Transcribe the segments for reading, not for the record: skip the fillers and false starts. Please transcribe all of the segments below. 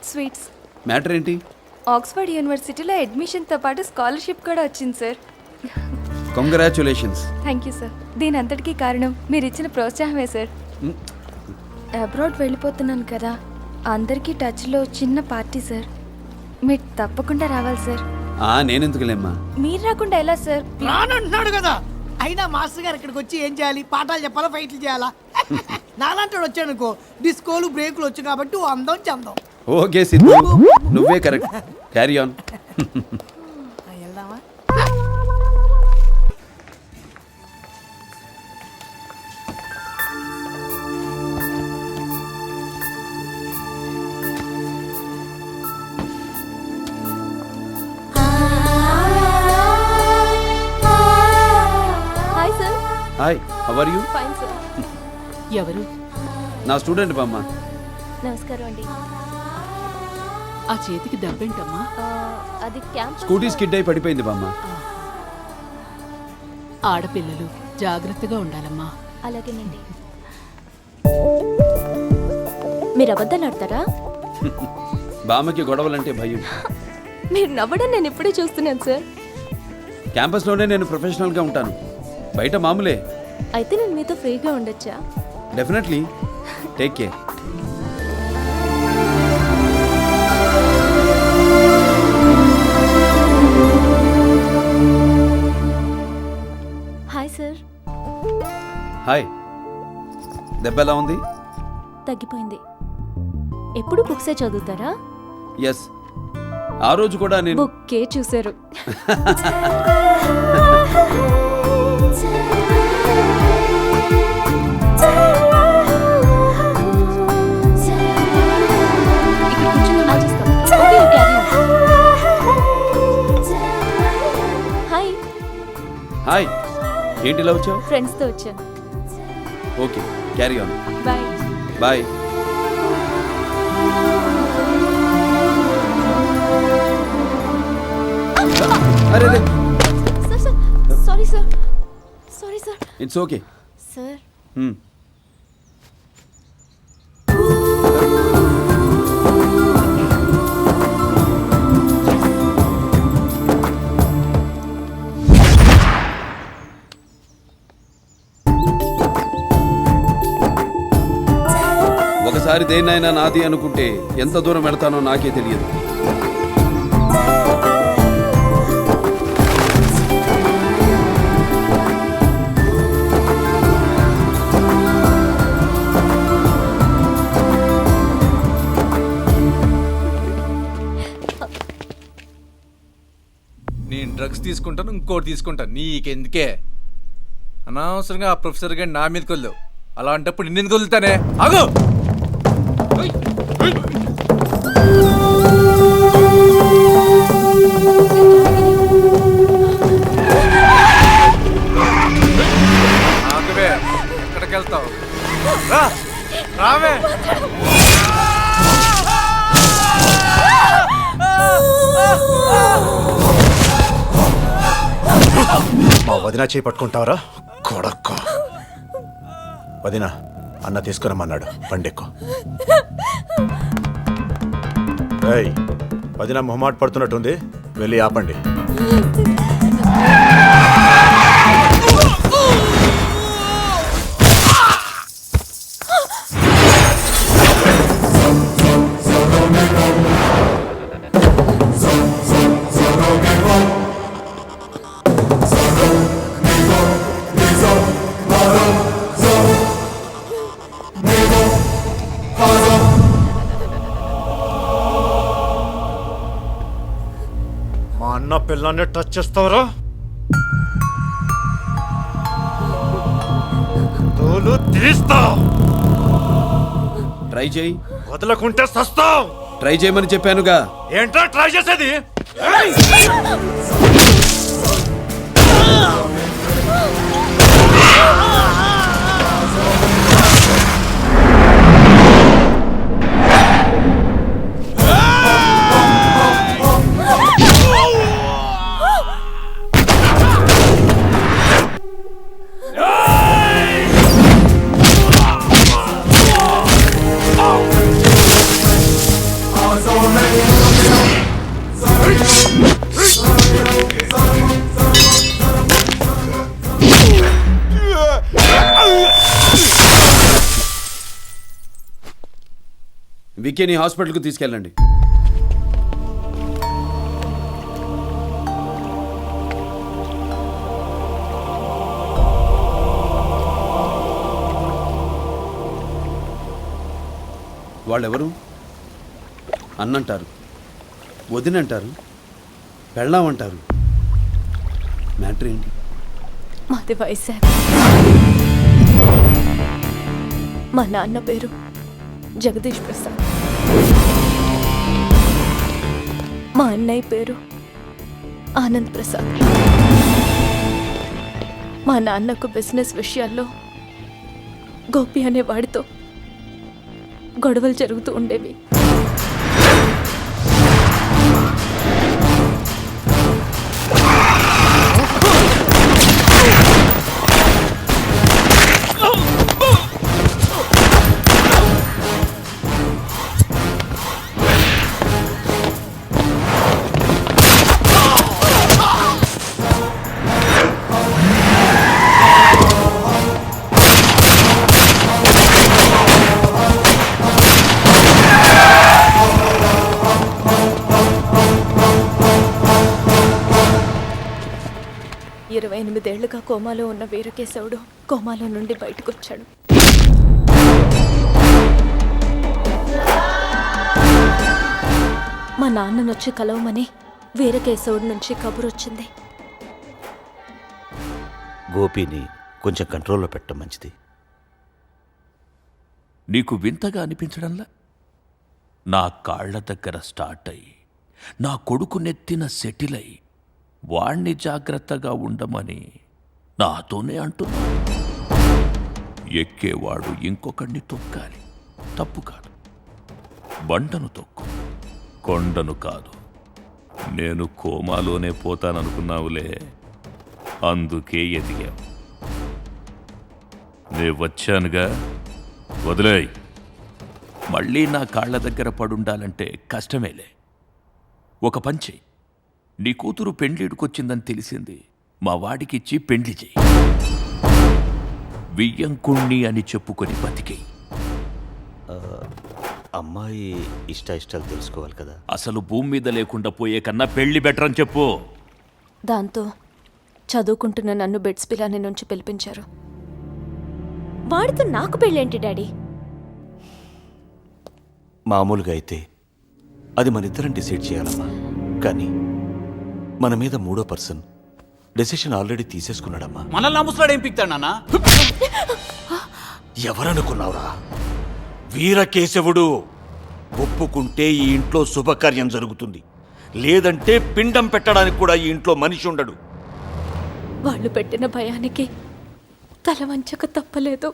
Sweets. Matter ఏంటి? Oxford యూనివర్సిటీలో అడ్మిషన్తో పాటు స్కాలర్షిప్ కూడా వచ్చింది sir. Congratulations. Thank you sir. దీని అంతటికీ కారణం మీరు ఇచ్చిన ప్రోత్సాహమే సార్. అబ్రాడ్ వెళ్ళిపోతున్నాను కదా, అందరికీ టచ్లో చిన్న పార్టీ సార్. మీరు తప్పకుండా రావాలి సార్. నేనెందుకులేమ్మా? మీరు రాకుండా ఎలా సార్? రానంటున్నాడు కదా. అయినా మాస్టర్ గారు ఇక్కడికి వచ్చి ఏం చేయాలి? పాఠాలు చెప్పాలా, ఫైట్లు చేయాలా? నాలాంటి వచ్చాడు అనుకో, డిస్కోలు బ్రేకులు వచ్చు కాబట్టి ఓ అందం చందం. ఓకే సిద్ధు, నువ్వే కరెక్ట్. Carry on. వెళ్దామా? Hi sir. Hi, how are you? Fine sir. ఎవరు? నా స్టూడెంట్ బామ్మ. నమస్కారం అండి. ఆ చేతికి దెబ్బేంటమ్మా? అది క్యాంప్. స్కూటీ స్కిడ్ అయి పడిపోయింది బామ్మ. ఆడపిల్లలు జాగ్రత్తగా ఉండాలమ్మా. అలాగేనండి. మీరు అబద్ధాలు ఆడతారా? బామ్మకి గొడవలంటే భయం. మీరు నవ్వడం నేను ఇప్పుడే చూస్తున్నాను సార్. క్యాంపస్లోనే నేను ప్రొఫెషనల్గా ఉంటాను, బయట మామూలే. అయితే నేను మీతో ఫ్రీగా ఉండొచ్చా? Definitely. Take care. Hi sir. Hi. దెబ్బ ఎలా ఉంది? తగ్గిపోయింది. ఎప్పుడు బుక్సే చదువుతారా? ఎస్, ఆ రోజు కూడా నేను బుక్కే చూశారు. హాయ్. హాయ్. ఏంటి ఇలా వచ్చావు? ఫ్రెండ్స్తో వచ్చాను. Okay, carry on. Bye. Bye. అరే రే, sir sir, sorry sir, sorry sir. It's okay sir, ఒకసారి దేన్నైనా నాది అనుకుంటే ఎంత దూరం వెళ్తానో నాకే తెలియదు. నేను డ్రగ్స్ తీసుకుంటాను, ఇంకోటి తీసుకుంటాను, నీకెందుకే? అనవసరంగా ఆ ప్రొఫెసర్ గారిని నా మీదకి వదిలేవు. అలాంటప్పుడు నిన్నెందుకు వదులుతానే? ఆగు! ఆగువే, ఎక్కడికి వెళ్తావు? రావే. మా వదిన చేయి పట్టుకుంటావరా కొడక్క? వదిన, అన్న తీసుకురమ్మన్నాడు, బండెక్కు. ఏయ్, వదిన మొహమాట పడుతున్నట్టుంది, వెళ్ళి ఆపండి. అన్న పిల్లాన్ని టచ్ చేస్తావరా? తోలు తీస్తావు. ట్రై చేయి. వదలకుంటే సస్తావు. ట్రై చేయమని చెప్పానుగా. ఏంట్రా ట్రై చేసేది? విక్కీని హాస్పిటల్కి తీసుకెళ్ళండి. వాళ్ళెవరు? అన్నంటారు, వదినంటారు, పెళ్ళామంటారు. మ్యాటర్ ఏంటి? మాది వైజాగ్. మా నాన్న పేరు జగదీష్ ప్రసాద్. మా అన్నయ్య పేరు ఆనంద్ ప్రసాద్. మా నాన్నకు బిజినెస్ విషయాల్లో గోపి అనే వాడితో గొడవలు జరుగుతూ ఉండేవి. ఏళ్లుగా కోమాలో ఉన్న వీరకేశవుడు కోమాలో నుండి బయటకొచ్చాడు. మా నాన్ననొచ్చి కలవమని వీరకేశవుడి నుంచి కబురొచ్చింది. గోపిని కొంచెం కంట్రోల్లో పెట్టడం మంచిది. నీకు వింతగా అనిపించడంలా? నా కాళ్ల దగ్గర స్టార్ట్ అయ్యి నా కొడుకు నెత్తిన సెటిల్ అయి వాణ్ణి జాగ్రత్తగా ఉండమని నాతోనే అంటున్నా. ఎక్కేవాడు ఇంకొకడిని తొక్కాలి, తప్పు కాదు. బండను తొక్కు, కొండను కాదు. నేను కోమాలోనే పోతాననుకున్నావులే, అందుకే ఎదిగావు. నే వచ్చానుగా, వదిలేయ్. మళ్ళీ నా కాళ్ల దగ్గర పడుండాలంటే కష్టమేలే. ఒక పంచి, నీ కూతురు పెండ్లీడుకొచ్చిందని తెలిసింది, మా వాడికిచ్చి పెండ్లి చెయ్యి. వియ్యంకుణ్ణి అని చెప్పుకొని బతికేయి. అమ్మాయి ఇష్టాలు తెలుసుకోవాలి కదా. అసలు భూమి మీద లేకుండా పోయే కన్నా పెళ్లి బెటర్ అని చెప్పు. దాంతో చదువుకుంటున్న నన్ను బెడ్స్ పిల్లాని నుంచి పిలిపించారు. వాడితో నాకు పెళ్ళేంటి డాడీ? మామూలుగా అయితే అది మనిద్దరం డిసైడ్ చేయాలమ్మా. కానీ మన మీద మూడో పర్సన్ డెసిషన్ ఆల్రెడీ తీసేసుకున్నాడమ్మా. మనల్ని ముసలాడు ఏం పిక్తాడు నాన్న? ఎవరనుకున్నావురా? వీరకేశవుడు. ఒప్పుకుంటే ఈ ఇంట్లో శుభకార్యం జరుగుతుంది, లేదంటే పిండం పెట్టడానికి కూడా ఈ ఇంట్లో మనిషి ఉండడు. వాళ్ళు పెట్టిన భయానికి తల వంచక తప్పలేదు.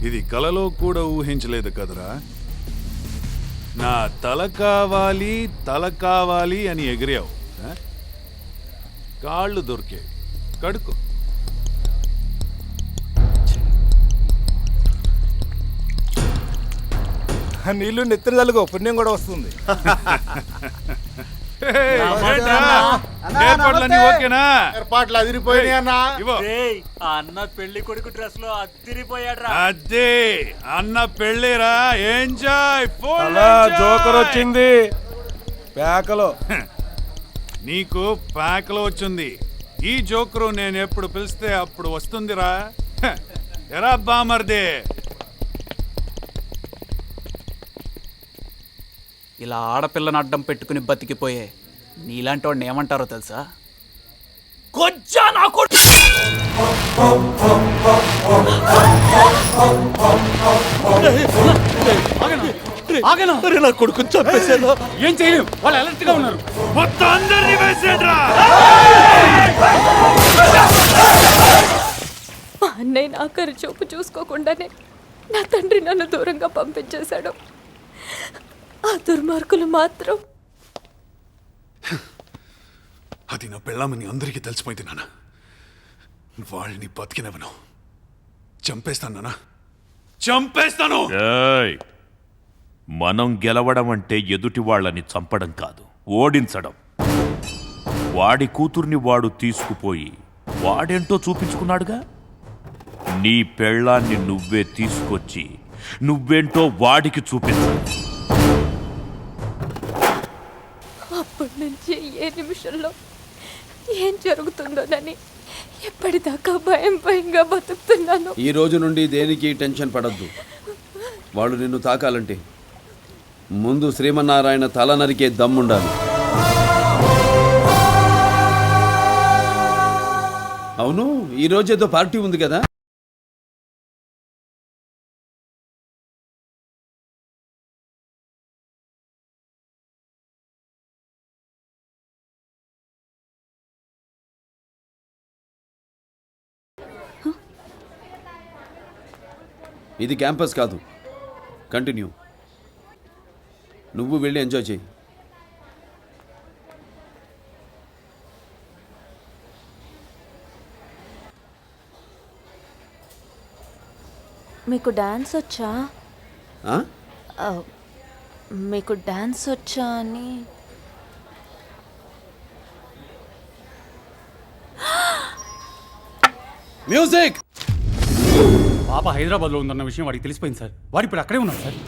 ఇది కలలో కూడా ఊహించలేదు కదరా. నా తల కావాలి అని ఎగిరావు. కాళ్ళు దొరికాయి, కడుకో. నీళ్లు నెత్తిన తలుగో, పుణ్యం కూడా వస్తుంది. ఏర్పాట్లు అదిరిపోయినాయి అన్న. అన్న పెళ్లి కొడుకు డ్రెస్ లో అదిరిపోయాడు. అదే అన్న పెళ్ళిరా, ఎంజాయ్. జోకర్ వచ్చింది పేకలో. నీకు ప్యాకలో వచ్చింది. ఈ జోకరు నేను ఎప్పుడు పిలిస్తే అప్పుడు వస్తుందిరా. ఎరా బామర్దే. ఇలా ఆడపిల్లని అడ్డం పెట్టుకుని బతికిపోయే నీలాంటి వాడిని ఏమంటారో తెలుసా? కొజ్జా నా కొడుకు. నా కొడుకు చంపేశాను. ఏం చేయలేం, వాళ్ళు అలర్ట్ గా ఉన్నారు. మొత్తం అందరినీ వేసేడ్రా. మా అన్నయ్య నాకరి చూపు చూసుకోకుండానే నా తండ్రి నన్ను దూరంగా పంపించేశాడు. ఆ దుర్మార్గులు మాత్రం అది నా పెళ్ళామని అందరికీ తెలిసిపోయింది నాన్న. వాళ్ళని బతికినవను. చంపేస్తాను నాన్న, చంపేస్తాను. ఏయ్! మనం గెలవడం అంటే ఎదుటి వాళ్ళని చంపడం కాదు, ఓడించడం. వాడి కూతుర్ని వాడు తీసుకుపోయి వాడేంటో చూపించుకున్నాడుగా. నీ పెళ్ళాన్ని నువ్వే తీసుకొచ్చి నువ్వేంటో వాడికి చూపించాలి. అప్పటి నుంచి ఏ నిమిషంలో ఏం జరుగుతుందోనని ఎప్పటిదాకా భయం భయంగా బతుకుతున్నాను. ఈ రోజు నుండి దేనికి టెన్షన్ పడద్దు. వాళ్ళు నిన్ను తాకాలంటే ముందు శ్రీమన్నారాయణ తల నరికే దమ్ముండాలి. అవును, ఈ రోజు ఏదో పార్టీ ఉంది కదా. ఇది క్యాంపస్ కాదు, కంటిన్యూ. నువ్వు వెళ్ళి ఎంజాయ్ చేయి. మీకు డాన్స్ వచ్చా? ఆ? మీకు డాన్స్ వచ్చా అని. మ్యూజిక్. పాప హైదరాబాద్లో ఉందన్న విషయం వాడికి తెలిసిపోయింది సార్. వాడు ఇప్పుడు అక్కడే ఉన్నాడు సార్.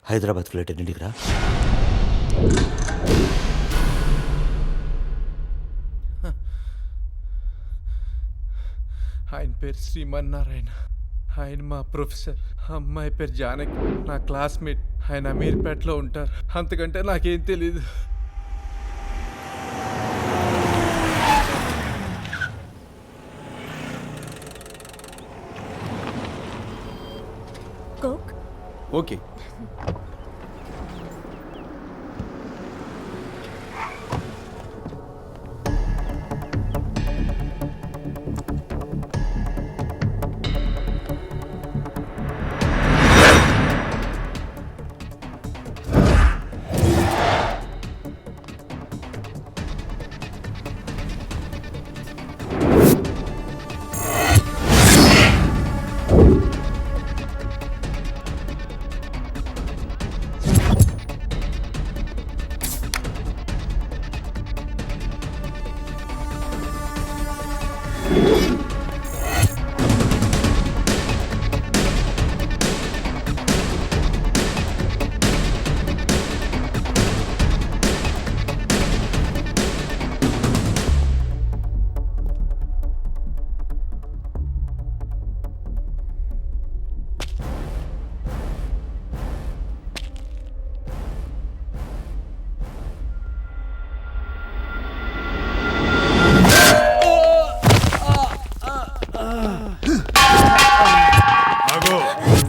హైదరాబాద్ ఫ్లైట్ ఎన్నింటికి రా? ఆయన పేరు శ్రీమన్నారాయణ. ఆయన మా ప్రొఫెసర్. అమ్మాయి పేరు జానకి, నా క్లాస్మేట్. ఆయన అమీర్పేటలో ఉంటారు. అంతకంటే నాకేం తెలీదు. Coke okay.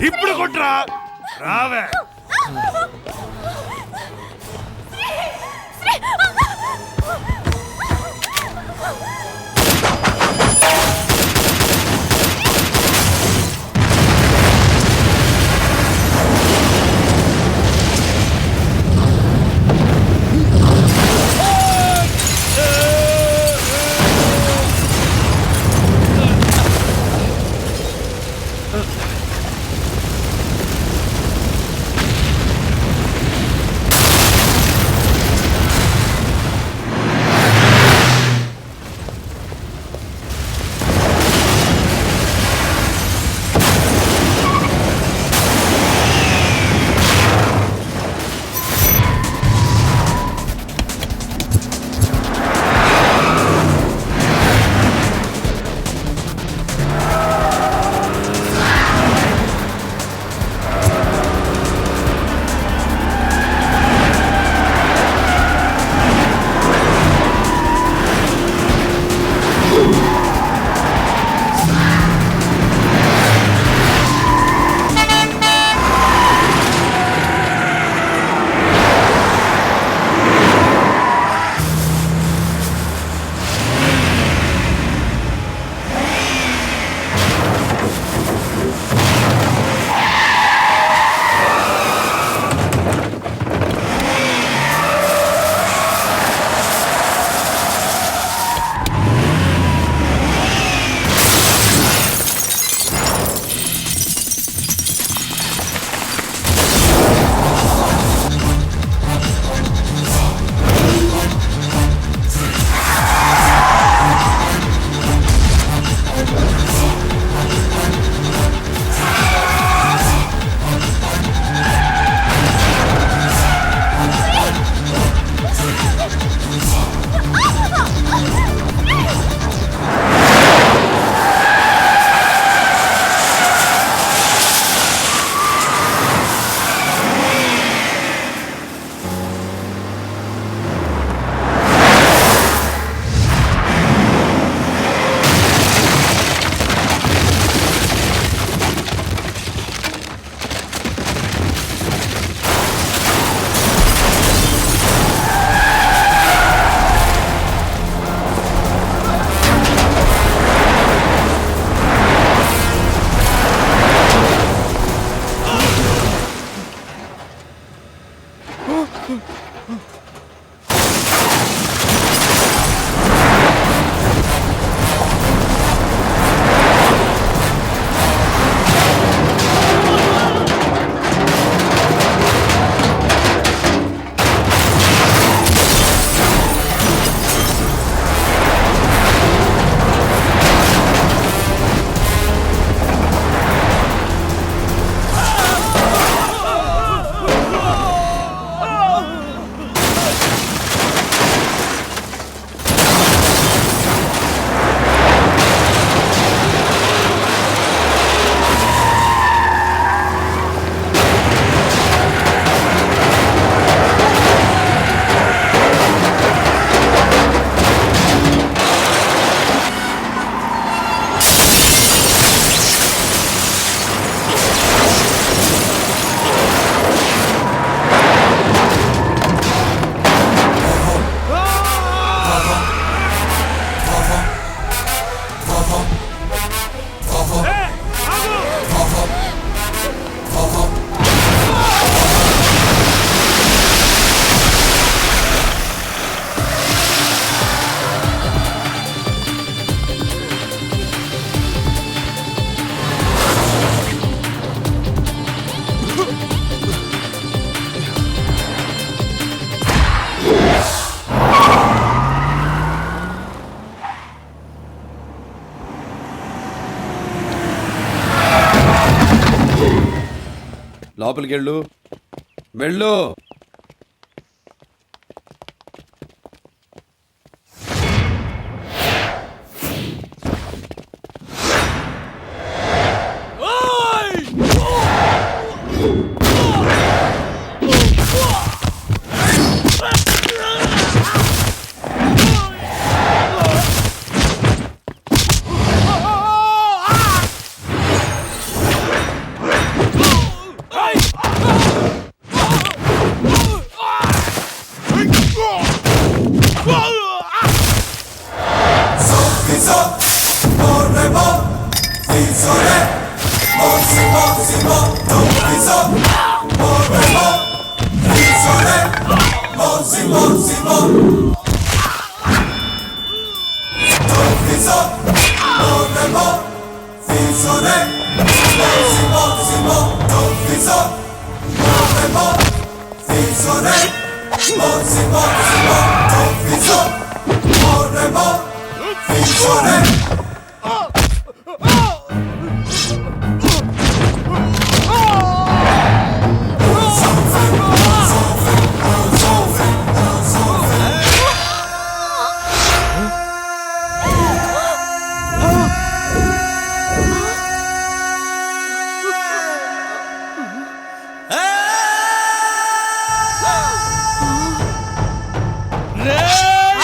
ఇప్పుడు కొట్రా, రావే. లోపలికి వెళ్ళు. వెళ్ళు.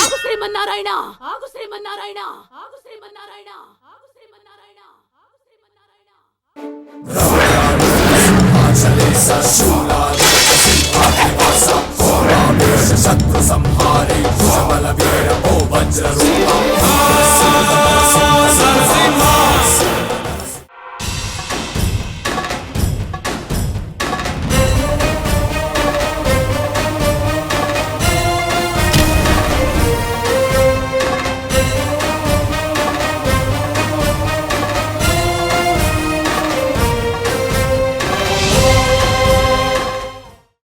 ఆగు శ్రీమన్నారాయణ, ఆగు శ్రీమన్నారాయణ, ఆగు శ్రీమన్నారాయణ, ఆగు శ్రీమన్నారాయణ, ఆగు శ్రీమన్నారాయణ. శత్రు సంహారే కుశమల వీర ఓ వజ్ర రూప